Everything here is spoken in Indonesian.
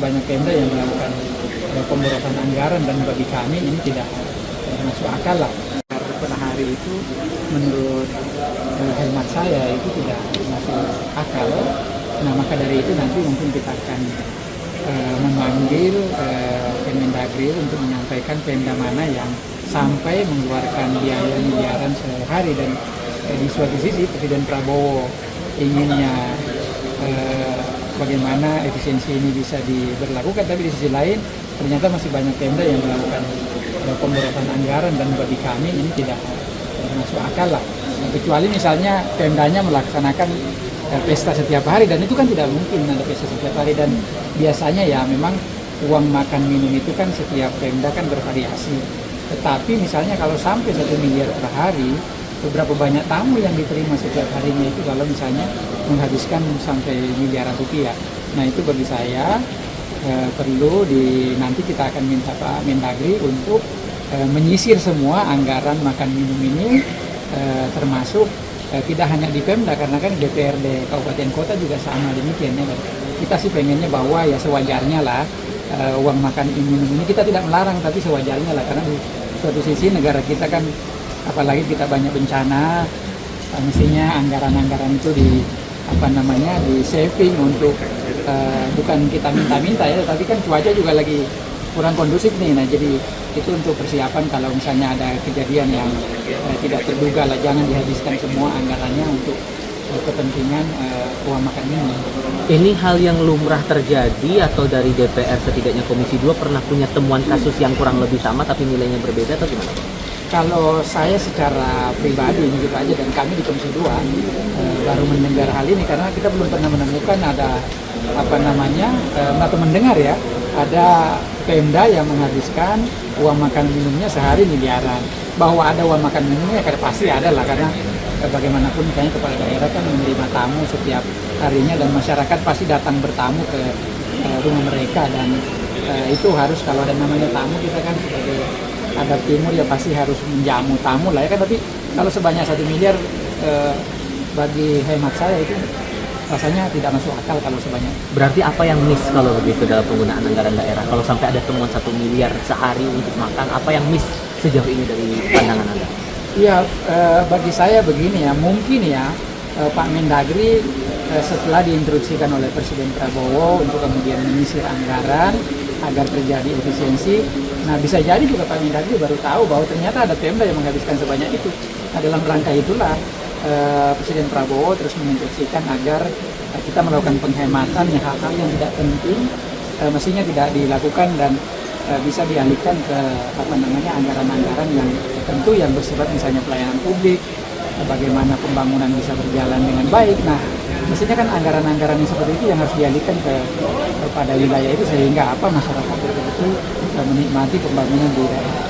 banyak Pemda yang melakukan pemborosan anggaran, dan bagi kami ini tidak masuk akal lah. Per hari itu menurut hemat saya itu tidak masuk akal. Nah, maka dari itu nanti mungkin kita akan memanggil Kemendagri untuk menyampaikan Pemda mana yang sampai mengeluarkan biaya miliaran sehari, dan di suatu sisi Presiden Prabowo inginnya bagaimana efisiensi ini bisa diberlakukan, tapi di sisi lain ternyata masih banyak Pemda yang melakukan pemborosan anggaran, dan bagi kami ini tidak masuk akal lah. Kecuali misalnya Pemdanya melaksanakan pesta setiap hari, dan itu kan tidak mungkin ada pesta setiap hari, dan biasanya ya memang uang makan minum itu kan setiap Pemda kan bervariasi. Tetapi misalnya kalau sampai 1 miliar per hari, beberapa banyak tamu yang diterima setiap harinya itu kalau misalnya menghabiskan sampai miliaran rupiah. Nah, itu bagi saya perlu nanti kita akan minta Pak Mendagri untuk menyisir semua anggaran makan minum ini, termasuk tidak hanya di Pemda, karena kan DPRD kabupaten kota juga sama demikian ya. Kita sih pengennya bahwa ya sewajarnya lah uang makan minum ini kita tidak melarang, tapi sewajarnya lah, karena di suatu sisi negara kita kan apalagi kita banyak bencana, mestinya anggaran-anggaran itu di saving untuk bukan kita minta-minta ya, tapi kan cuaca juga lagi kurang kondusif nih. Nah, jadi itu untuk persiapan kalau misalnya ada kejadian yang tidak terduga lah, jangan dihabiskan semua anggarannya untuk kepentingan uang makan minum. Ini hal yang lumrah terjadi atau dari DPR setidaknya Komisi 2 pernah punya temuan kasus yang kurang lebih sama tapi nilainya berbeda atau gimana? Kalau saya secara pribadi gitu aja, dan kami di Komisi 2 baru mendengar hal ini, karena kita belum pernah menemukan ada atau mendengar ya ada Pemda yang menghabiskan uang makan minumnya sehari miliaran. Bahwa ada uang makan minumnya ya pasti ada lah, karena bagaimanapun misalnya kepala daerah kan menerima tamu setiap harinya, dan masyarakat pasti datang bertamu ke rumah mereka, dan itu harus, kalau ada namanya tamu, kita kan sebagai adat timur ya pasti harus menjamu tamu lah ya kan. Tapi kalau sebanyak 1 miliar bagi hemat saya itu rasanya tidak masuk akal kalau sebanyak. Berarti apa yang miss kalau begitu dalam penggunaan anggaran daerah? Kalau sampai ada temuan 1 miliar sehari untuk makan, apa yang miss sejauh ini dari pandangan Anda? Iya, bagi saya begini ya, mungkin ya Pak Mendagri setelah diinstruksikan oleh Presiden Prabowo untuk kemudian menyisir anggaran agar terjadi efisiensi. Nah, bisa jadi juga Pak Mendagri baru tahu bahwa ternyata ada Pemda yang menghabiskan sebanyak itu. Nah, dalam rangka itulah Presiden Prabowo terus menginstruksikan agar kita melakukan penghematan hal-hal yang tidak penting mestinya tidak dilakukan, dan bisa dialihkan ke anggaran-anggaran yang tentu yang bersifat misalnya pelayanan publik, bagaimana pembangunan bisa berjalan dengan baik. Nah, mestinya kan anggaran-anggaran yang seperti itu yang harus dialihkan kepada wilayah itu, sehingga masyarakat betul-betul menikmati pembangunan di daerah.